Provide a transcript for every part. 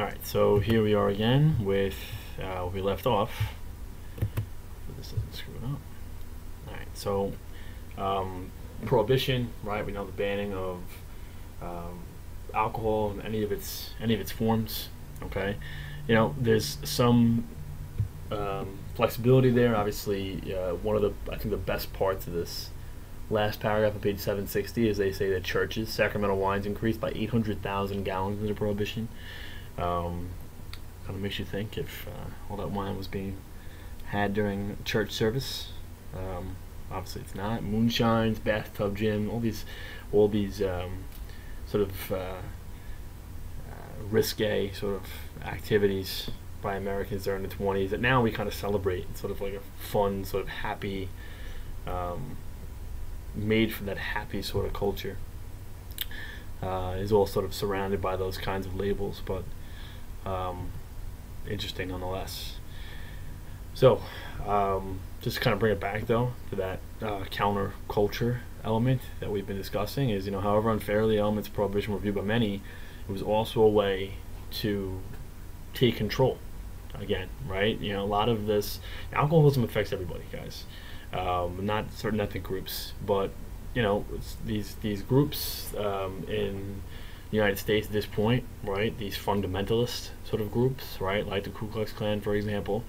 Alright, so here we are again with where we left off. This doesn't screw it up. Alright, so prohibition, right? We know the banning of alcohol in any of its forms. Okay, you know, there's some flexibility there. Obviously, one of I think the best parts of this last paragraph on page 760 is they say that churches, sacramental wines increased by 800,000 gallons under prohibition. Kind of makes you think if all that wine was being had during church service. Obviously, it's not. Moonshines, bathtub gin, all these sort of risque sort of activities by Americans during the 20s that now we kind of celebrate, sort of like a fun, sort of happy, made for that happy sort of culture. Is all sort of surrounded by those kinds of labels, but interesting nonetheless. So, just to kind of bring it back though to that counter culture element that we've been discussing is, you know, however unfairly elements of prohibition were viewed by many, it was also a way to take control. Again, right? You know, a lot of this alcoholism affects everybody, guys. Not certain ethnic groups, but you know, these groups in the United States at this point, right? These fundamentalist sort of groups, right? Like the Ku Klux Klan, for example,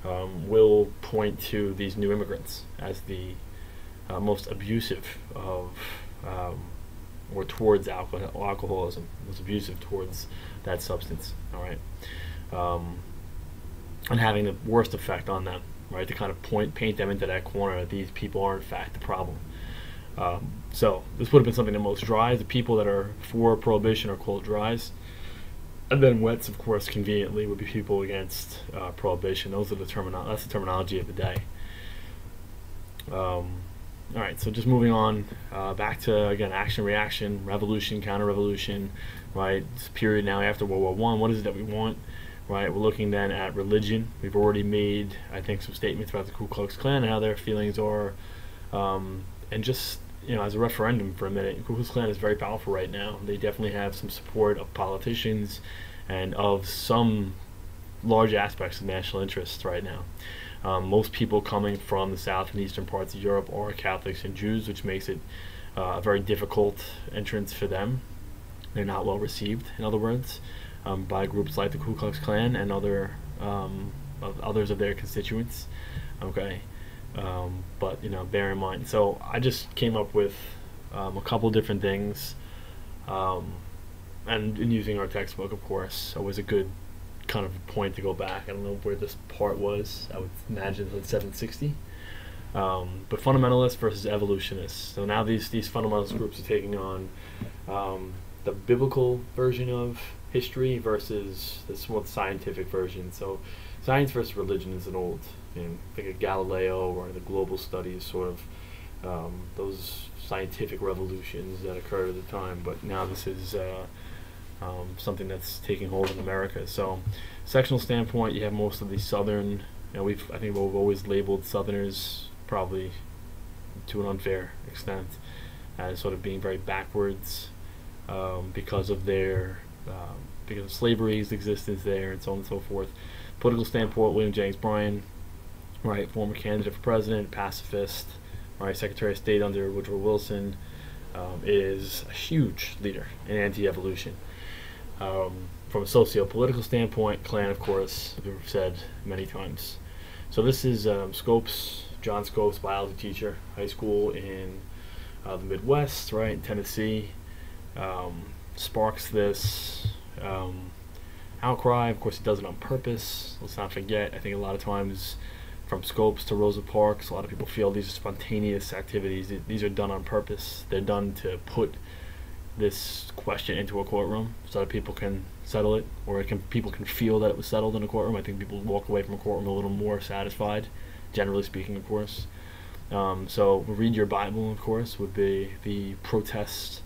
will point to these new immigrants as the most abusive of or towards alcoholism, was abusive towards that substance. All right, and having the worst effect on them, right? To kind of paint them into that corner that these people are in fact the problem. So this would have been something that most dries, the people that are for prohibition are called dries, and then wets, of course, conveniently would be people against prohibition. Those are that's the terminology of the day. All right, so just moving on back to, again, action, reaction, revolution, counter-revolution, right? This period now after World War I, what is it that we want, right? We're looking then at religion. We've already made, I think, some statements about the Ku Klux Klan and how their feelings are, and just, you know, as a referendum for a minute, Ku Klux Klan is very powerful right now. They definitely have some support of politicians and of some large aspects of national interest right now. Most people coming from the south and eastern parts of Europe are Catholics and Jews, which makes it a very difficult entrance for them. They're not well received, in other words, by groups like the Ku Klux Klan and others of their constituents. Okay, but you know, bear in mind. So I just came up with a couple different things, and in using our textbook, of course, it was a good kind of point to go back. I don't know where this part was. I would imagine it's 760. But fundamentalists versus evolutionists. So now these fundamentalist groups are taking on the biblical version of history versus the more scientific version. So science versus religion is an old, you know, think of Galileo or the global studies, sort of those scientific revolutions that occurred at the time. But now this is something that's taking hold in America. So, sectional standpoint, you have most of the southern. You know, I think we've always labeled Southerners, probably to an unfair extent, as sort of being very backwards because of because of slavery's existence there, and so on and so forth. Political standpoint, William Jennings Bryan, right, former candidate for president, pacifist, right, Secretary of State under Woodrow Wilson, is a huge leader in anti-evolution. From a socio-political standpoint, Klan, of course, as we've said many times. So this is Scopes, John Scopes, biology teacher, high school in the Midwest, right, in Tennessee. Sparks this outcry. Of course, he does it on purpose. Let's not forget, I think a lot of times from Scopes to Rosa Parks, a lot of people feel these are spontaneous activities. These are done on purpose. They're done to put this question into a courtroom so that people can settle it, or people can feel that it was settled in a courtroom. I think people walk away from a courtroom a little more satisfied, generally speaking, of course. So read your Bible, of course, would be the protest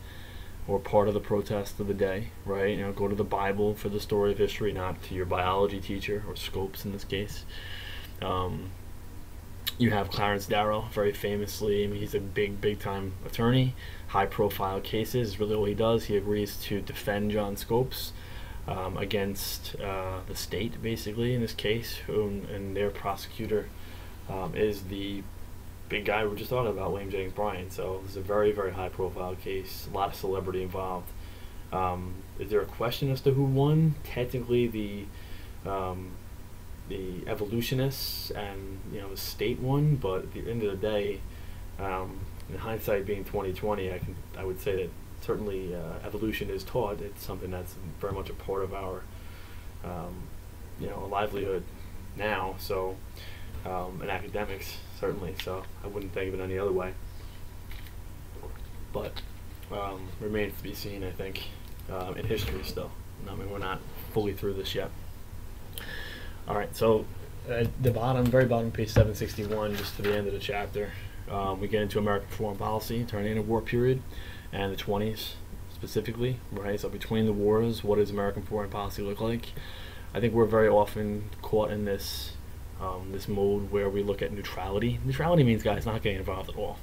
or part of the protest of the day, right? You know, go to the Bible for the story of history, not to your biology teacher, or Scopes in this case. You have Clarence Darrow, very famously. I mean, he's a big time attorney, high profile cases, really all he does. He agrees to defend John Scopes against the state, basically, in this case, and their prosecutor is the big guy we were just talking about, William Jennings Bryan. So this is a very, very high-profile case, a lot of celebrity involved. Is there a question as to who won? Technically, the evolutionists and the state won, but at the end of the day, in hindsight being 2020, I would say that certainly evolution is taught. It's something that's very much a part of our livelihood now. So and academics certainly. So I wouldn't think of it any other way. But remains to be seen, I think, in history still. I mean, we're not fully through this yet. All right, so at the bottom, very bottom, page 761, just to the end of the chapter, we get into American foreign policy, turning in a war period, and the 20s specifically, right? So between the wars, what does American foreign policy look like? I think we're very often caught in this this mode where we look at neutrality. Neutrality means, guys, not getting involved at all.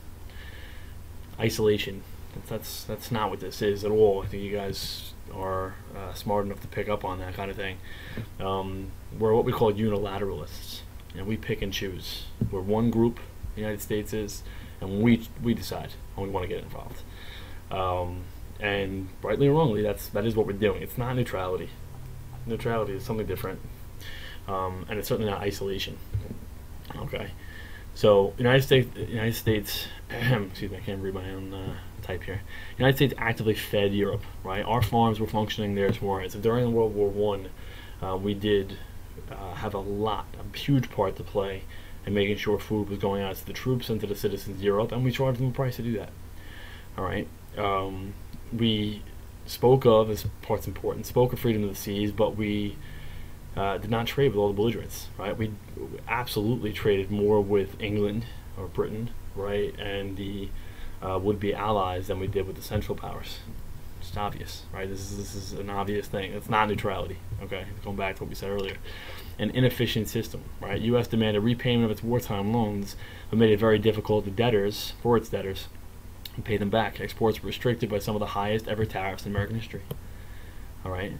Isolation. That's not what this is at all. I think you guys are smart enough to pick up on that kind of thing. We're what we call unilateralists, and we pick and choose. We're one group, the United States is, and we decide when we want to get involved. And rightly or wrongly, that is what we're doing. It's not neutrality. Neutrality is something different, and it's certainly not isolation. Okay, so United States. Excuse me, I can't read my own type here. United States actively fed Europe. Right, our farms were functioning, theirs weren't. So during World War I, we did have a huge part to play in making sure food was going out to the troops and to the citizens of Europe, and we charged them a price to do that. All right. We spoke of, as part's important, spoke of freedom of the seas, but we did not trade with all the belligerents, right? We absolutely traded more with England or Britain, right, and the would-be allies than we did with the Central Powers. It's obvious, right? This is an obvious thing. It's not neutrality, okay? Going back to what we said earlier. An inefficient system, right? U.S. demanded repayment of its wartime loans, but made it very difficult for its debtors to pay them back. Exports were restricted by some of the highest ever tariffs in American history. All right?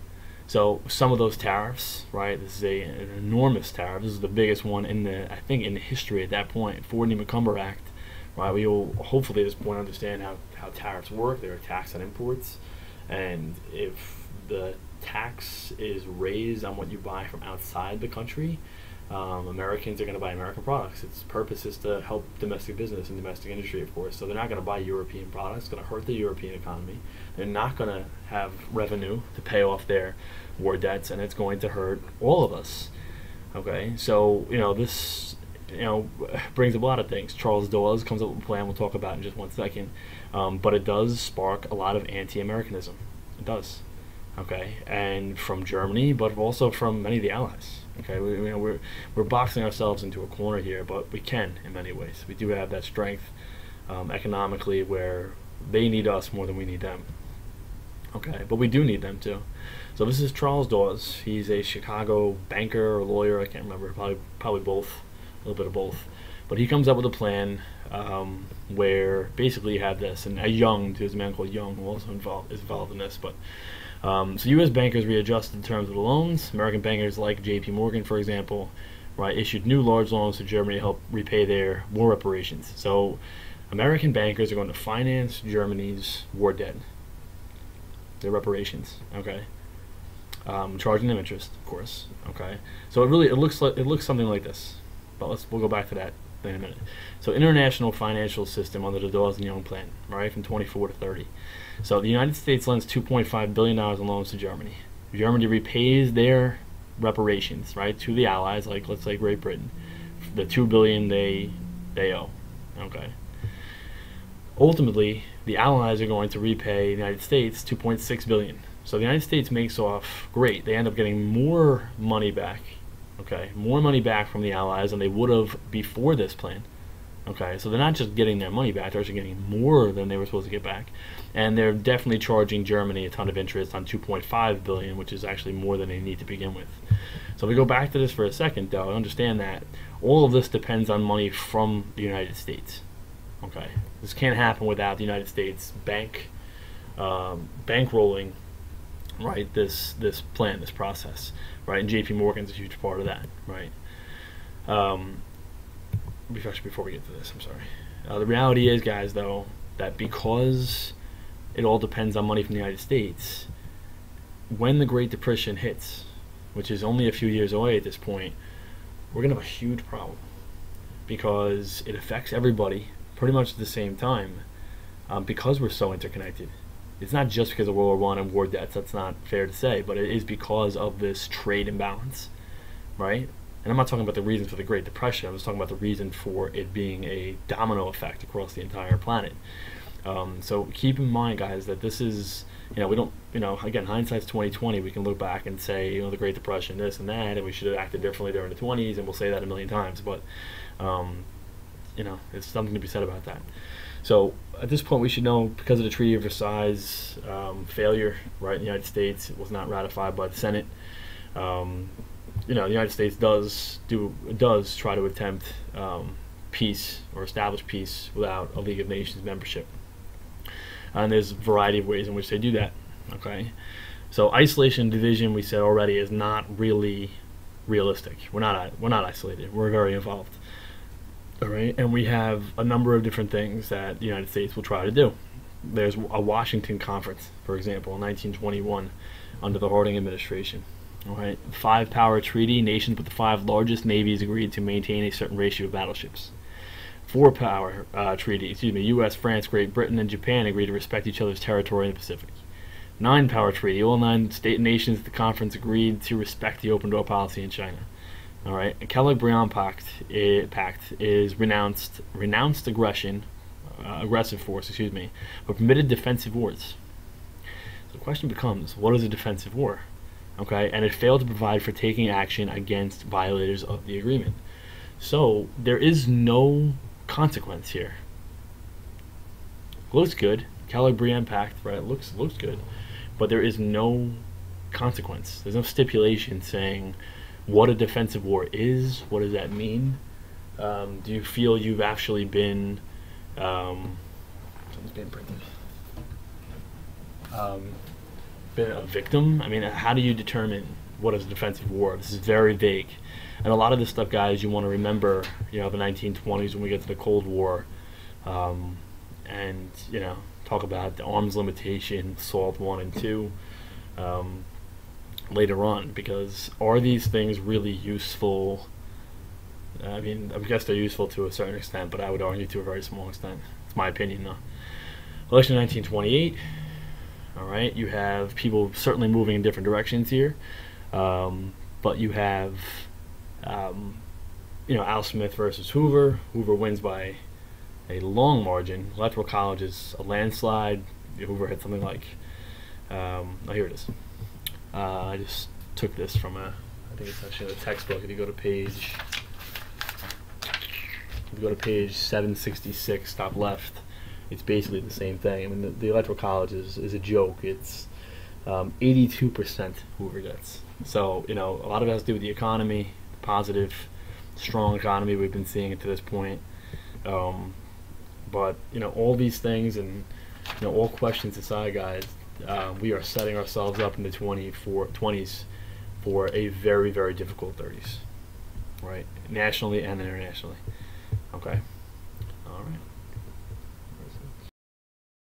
So some of those tariffs, right? This is an enormous tariff. This is the biggest one in the history at that point. Ford-Macomber Act, right? We will hopefully at this point understand how tariffs work. They're a tax on imports, and if the tax is raised on what you buy from outside the country, Americans are going to buy American products. Its purpose is to help domestic business and domestic industry, of course. So they're not going to buy European products. It's going to hurt the European economy. They're not going to have revenue to pay off their war debts, and it's going to hurt all of us. Okay, so this brings up a lot of things. Charles Dawes comes up with a plan we'll talk about in just 1 second, but it does spark a lot of anti-Americanism. It does. Okay, and from Germany, but also from many of the allies. Okay, we're boxing ourselves into a corner here, but we can in many ways. We do have that strength economically, where they need us more than we need them. Okay, but we do need them too. So this is Charles Dawes. He's a Chicago banker or lawyer. I can't remember. Probably both. A little bit of both. But he comes up with a plan where basically you have this, and there's a man called Young who also is involved in this, but. So U.S. bankers readjusted the terms of the loans. American bankers like J.P. Morgan, for example, right, issued new large loans to Germany to help repay their war reparations. So American bankers are going to finance Germany's war debt, their reparations. Okay, charging them interest, of course. Okay, so it looks something like this. But we'll go back to that in a minute. So international financial system under the Dawes and Young plan, right, from 24 to 30. So the United States lends $2.5 billion in loans to Germany. Germany repays their reparations, right, to the allies, like let's say Great Britain, the $2 billion they owe. Okay. Ultimately, the allies are going to repay the United States $2.6 billion. So the United States makes off great. They end up getting more money back. Okay, more money back from the allies than they would have before this plan. Okay, so they're not just getting their money back, they're actually getting more than they were supposed to get back. And they're definitely charging Germany a ton of interest on $2.5 billion, which is actually more than they need to begin with. So if we go back to this for a second, though, understand that all of this depends on money from the United States. Okay, this can't happen without the United States bankrolling right? This plan, this process, right? And J.P. Morgan's a huge part of that, right? Before we get to this, I'm sorry. The reality is, guys, though, that because it all depends on money from the United States, when the Great Depression hits, which is only a few years away at this point, we're going to have a huge problem because it affects everybody pretty much at the same time, because we're so interconnected. It's not just because of World War I and war debts, that's not fair to say, but it is because of this trade imbalance, right? And I'm not talking about the reasons for the Great Depression, I'm just talking about the reason for it being a domino effect across the entire planet. So keep in mind, guys, that this is, we don't, again, hindsight's 2020. We can look back and say, the Great Depression, this and that, and we should have acted differently during the 20s, and we'll say that a million times. But, there's something to be said about that. So at this point, we should know, because of the Treaty of Versailles failure, right, in the United States, it was not ratified by the Senate. The United States does try to attempt peace or establish peace without a League of Nations membership. And there's a variety of ways in which they do that. Okay, so isolation and division, we said already, is not really realistic. We're not isolated. We're very involved. All right, and we have a number of different things that the United States will try to do. There's a Washington Conference, for example, in 1921, under the Harding administration. All right, 5-power treaty. Nations with the 5 largest navies agreed to maintain a certain ratio of battleships. 4-power treaty, U.S., France, Great Britain, and Japan agreed to respect each other's territory in the Pacific. 9-power treaty, all 9 state nations at the conference agreed to respect the open door policy in China. All right, Kellogg-Briand Pact is renounced aggressive force, but permitted defensive wars. So the question becomes, what is a defensive war? Okay, and it failed to provide for taking action against violators of the agreement. So there is no consequence here. Looks good, Kellogg-Briand Pact, right? Looks good, but there is no consequence. There's no stipulation saying what a defensive war is. What does that mean? Do you feel you've actually been something's being printed? Been a victim? I mean, how do you determine what is a defensive war? This is very vague. And a lot of this stuff, guys, you want to remember, the 1920s when we get to the Cold War, and, talk about the arms limitation, SALT 1 and 2, later on, because are these things really useful? I mean, I guess they're useful to a certain extent, but I would argue to a very small extent. It's my opinion, though. Election 1928. All right, you have people certainly moving in different directions here, but you have, Al Smith versus Hoover. Hoover wins by a long margin. Electoral College is a landslide. Hoover had something like, here it is. I just took this from I think it's actually a textbook. If you go to page 766, top left, it's basically the same thing. I mean, the Electoral College is a joke. It's 82% Hoover gets. So, a lot of it has to do with the economy, the positive, strong economy we've been seeing to this point. But, all these things and, all questions aside, guys, we are setting ourselves up in the 20s for a very, very difficult 30s, right? Nationally and internationally. Okay? All right.